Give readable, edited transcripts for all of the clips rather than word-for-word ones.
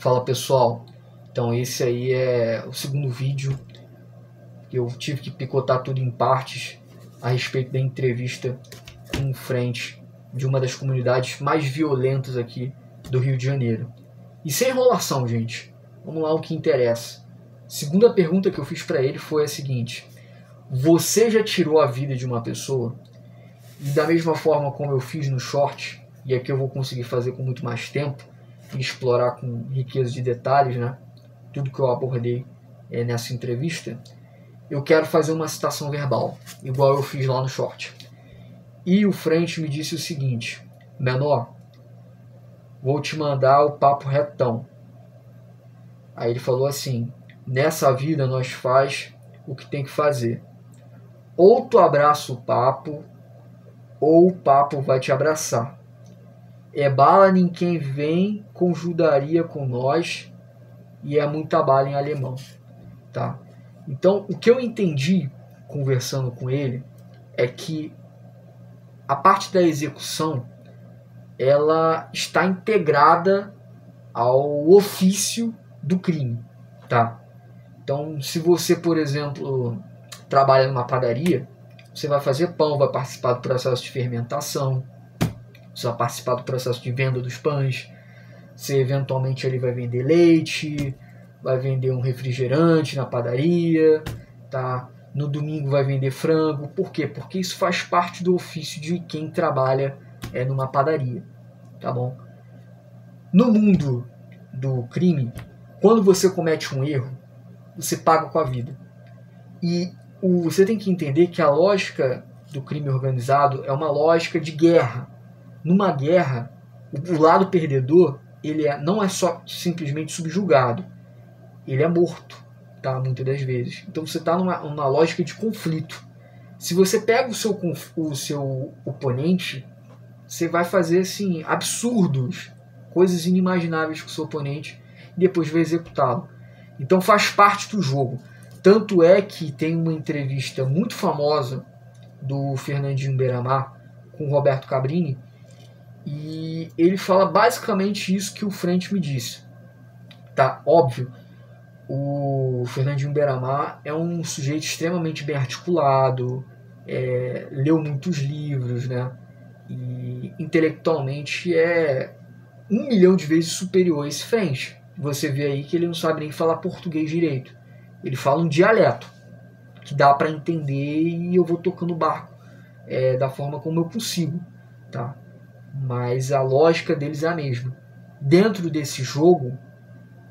Fala pessoal, então esse aí é o segundo vídeo que eu tive que picotar tudo em partes a respeito da entrevista com o frente de uma das comunidades mais violentas aqui do Rio de Janeiro. E sem enrolação, gente, vamos lá ao que interessa. Segunda pergunta que eu fiz para ele foi a seguinte: você já tirou a vida de uma pessoa? E da mesma forma como eu fiz no short, e aqui eu vou conseguir fazer com muito mais tempo e explorar com riqueza de detalhes, né, tudo que eu abordei nessa entrevista, eu quero fazer uma citação verbal, igual eu fiz lá no short. E o frente me disse o seguinte: menor, vou te mandar o papo retão. Aí ele falou assim: nessa vida nós faz o que tem que fazer. Ou tu abraça o papo, ou o papo vai te abraçar. É bala em quem vem com judaria com nós, e é muita bala em alemão. Tá? Então, o que eu entendi conversando com ele é que a parte da execução ela está integrada ao ofício do crime. Tá? Então, se você, por exemplo, trabalha numa padaria, você vai fazer pão, vai participar do processo de fermentação, você vai participar do processo de venda dos pães, você eventualmente ali vai vender leite, vai vender um refrigerante na padaria, tá? No domingo vai vender frango. Por quê? Porque isso faz parte do ofício de quem trabalha numa padaria, tá bom? No mundo do crime, quando você comete um erro, você paga com a vida. E você tem que entender que a lógica do crime organizado é uma lógica de guerra. Numa guerra, o lado perdedor ele não é só simplesmente subjugado, ele é morto, tá? Muitas das vezes. Então você está numa lógica de conflito. Se você pega o seu oponente, você vai fazer assim, absurdos, coisas inimagináveis com o seu oponente, e depois vai executá-lo. Então faz parte do jogo. Tanto é que tem uma entrevista muito famosa do Fernandinho Beiramar com o Roberto Cabrini, e ele fala basicamente isso que o frente me disse. Tá? Óbvio, o Fernandinho Beiramar é um sujeito extremamente bem articulado, leu muitos livros, né? E intelectualmente é 1 milhão de vezes superior a esse frente. Você vê aí que ele não sabe nem falar português direito. Ele fala um dialeto que dá para entender e eu vou tocando o barco da forma como eu consigo, tá? Mas a lógica deles é a mesma. Dentro desse jogo,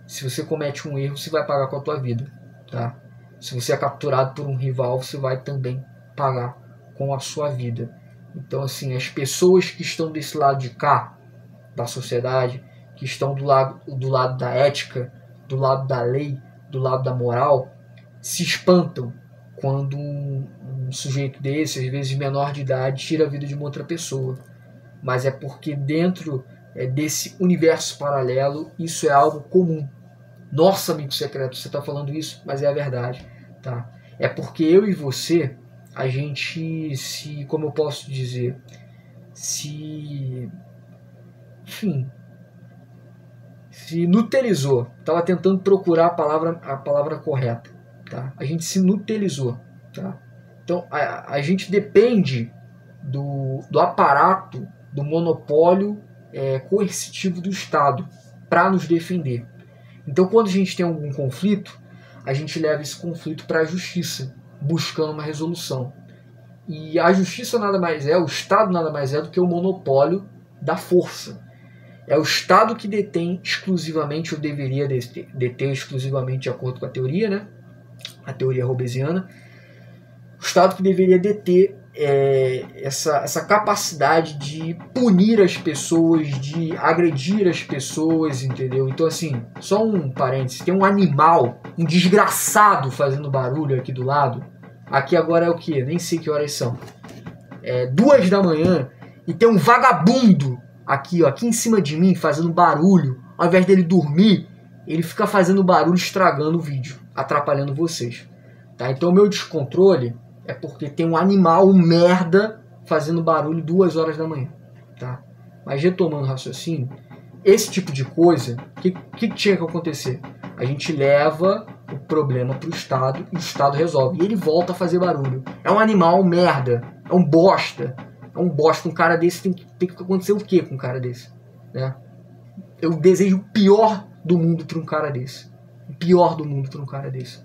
se você comete um erro, você vai pagar com a tua vida, tá? Se você é capturado por um rival, você vai também pagar com a sua vida. Então, assim, as pessoas que estão desse lado de cá da sociedade, que estão do lado da ética, do lado da lei, do lado da moral, se espantam quando um sujeito desse, às vezes menor de idade, tira a vida de uma outra pessoa. Mas é porque dentro desse universo paralelo, isso é algo comum. Nossa, amigo secreto, você está falando isso, mas é a verdade. Tá? É porque eu e você, a gente como eu posso dizer, enfim, se nutelizou. Estava tentando procurar a palavra correta. Tá? A gente se nutelizou. Tá? Então, a gente depende do aparato, do monopólio coercitivo do Estado para nos defender. Então, quando a gente tem algum conflito, a gente leva esse conflito para a justiça, buscando uma resolução. E a justiça nada mais é, o Estado nada mais é do que o monopólio da força. É o Estado que detém exclusivamente, ou deveria deter exclusivamente, de acordo com a teoria, né? A teoria hobbesiana, o Estado que deveria deter essa capacidade de punir as pessoas, de agredir as pessoas, entendeu? Então, assim, só um parênteses, tem um animal, um desgraçado fazendo barulho aqui do lado. Aqui agora é o quê? Nem sei que horas são. 2 da manhã, e tem um vagabundo aqui, ó, aqui em cima de mim, fazendo barulho. Ao invés dele dormir, ele fica fazendo barulho, estragando o vídeo, atrapalhando vocês. Tá? Então o meu descontrole é porque tem um animal, um merda, fazendo barulho 2 horas da manhã. Tá? Mas retomando o raciocínio, esse tipo de coisa, o que tinha que acontecer? A gente leva o problema pro Estado e o Estado resolve. E ele volta a fazer barulho. É um animal, merda. É um bosta. É um bosta. Um cara desse tem que acontecer o quê com um cara desse? Né? Eu desejo o pior do mundo para um cara desse. O pior do mundo para um cara desse.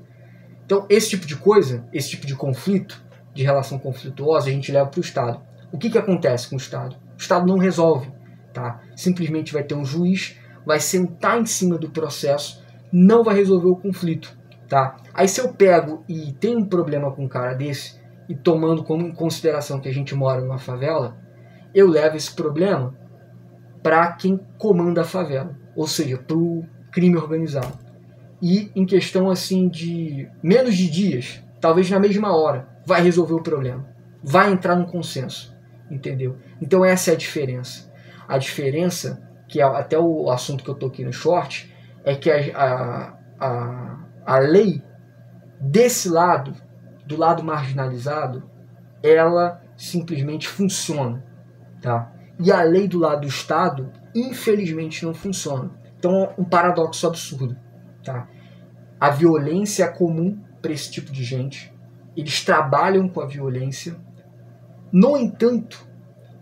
Então, esse tipo de coisa, esse tipo de conflito, de relação conflituosa, a gente leva para o Estado. O que acontece com o Estado? O Estado não resolve. Tá? Simplesmente vai ter um juiz, vai sentar em cima do processo, não vai resolver o conflito. Tá? Aí se eu pego e tenho um problema com um cara desse, e tomando como em consideração que a gente mora numa favela, eu levo esse problema para quem comanda a favela, ou seja, para o crime organizado. E em questão assim de menos de dias, talvez na mesma hora, vai resolver o problema, vai entrar num consenso, entendeu? Então essa é a diferença. A diferença, que é até o assunto que eu toquei no short, é que a lei desse lado, do lado marginalizado, ela simplesmente funciona, tá? E a lei do lado do Estado, infelizmente, não funciona. Então é um paradoxo absurdo, tá? A violência é comum para esse tipo de gente. Eles trabalham com a violência. No entanto,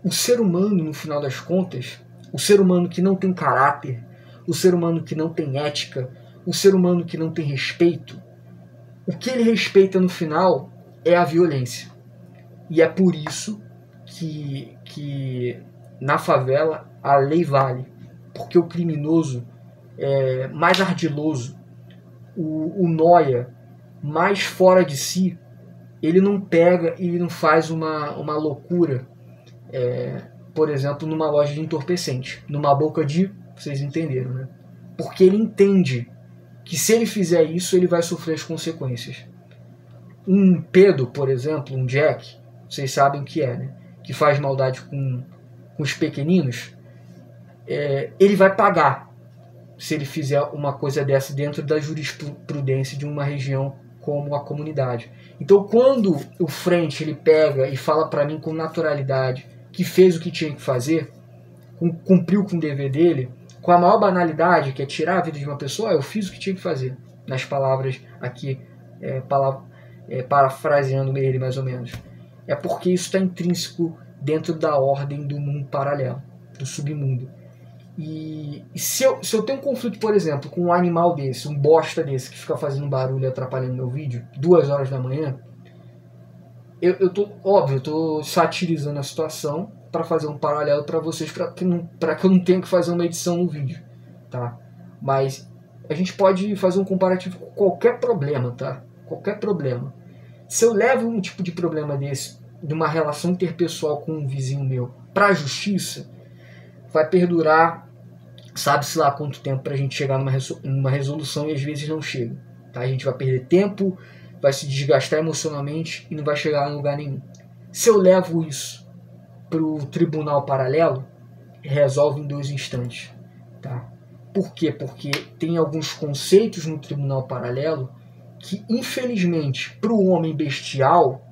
o ser humano, no final das contas, o ser humano que não tem caráter, o ser humano que não tem ética, o ser humano que não tem respeito, o que ele respeita no final é a violência. E é por isso que na favela a lei vale. Porque o criminoso é mais ardiloso, o nóia mais fora de si, ele não pega e não faz uma loucura, por exemplo, numa loja de entorpecente, numa boca de... vocês entenderam, né? Porque ele entende que se ele fizer isso, ele vai sofrer as consequências. Um pedo, por exemplo, um Jack, vocês sabem o que é, né? Que faz maldade com os pequeninos, ele vai pagar se ele fizer uma coisa dessa dentro da jurisprudência de uma região como a comunidade. Então, quando o frente ele pega e fala para mim com naturalidade que fez o que tinha que fazer, cumpriu com o dever dele, com a maior banalidade, que é tirar a vida de uma pessoa, eu fiz o que tinha que fazer. Nas palavras aqui, parafraseando ele mais ou menos. É porque isso está intrínseco dentro da ordem do mundo paralelo, do submundo. E se eu tenho um conflito, por exemplo, com um animal desse, um bosta desse, que fica fazendo barulho e atrapalhando meu vídeo, 2 horas da manhã, eu tô satirizando a situação para fazer um paralelo para vocês, para que eu não tenha que fazer uma edição no vídeo, tá? Mas a gente pode fazer um comparativo com qualquer problema, tá? Qualquer problema. Se eu levo um tipo de problema desse, de uma relação interpessoal com um vizinho meu, para a justiça, vai perdurar, sabe-se lá quanto tempo para a gente chegar numa resolução, e às vezes não chega, tá? A gente vai perder tempo, vai se desgastar emocionalmente e não vai chegar em lugar nenhum. Se eu levo isso para o tribunal paralelo, resolve em 2 instantes, tá? Por quê? Porque tem alguns conceitos no tribunal paralelo que, infelizmente, para o homem bestial,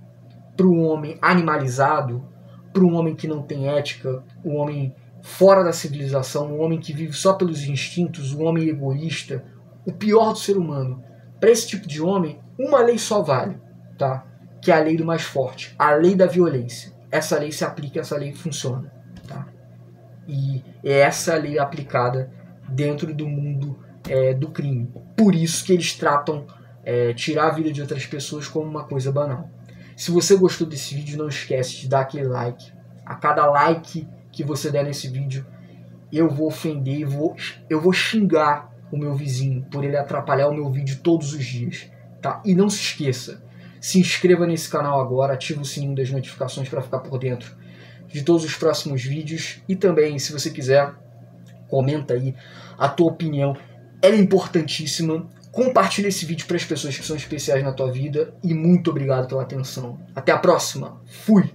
para o homem animalizado, para um homem que não tem ética, um homem fora da civilização, um homem que vive só pelos instintos, um homem egoísta, o pior do ser humano, para esse tipo de homem, uma lei só vale, tá? Que é a lei do mais forte, a lei da violência. Essa lei se aplica, essa lei funciona, tá? E é essa lei aplicada dentro do mundo do crime. Por isso que eles tratam tirar a vida de outras pessoas como uma coisa banal. Se você gostou desse vídeo, não esquece de dar aquele like. A cada like que você der nesse vídeo, eu vou ofender, eu vou xingar o meu vizinho por ele atrapalhar o meu vídeo todos os dias, tá? E não se esqueça, se inscreva nesse canal agora, ativa o sininho das notificações para ficar por dentro de todos os próximos vídeos. E também, se você quiser, comenta aí a tua opinião, ela é importantíssima. Compartilha esse vídeo para as pessoas que são especiais na tua vida. E muito obrigado pela atenção. Até a próxima. Fui!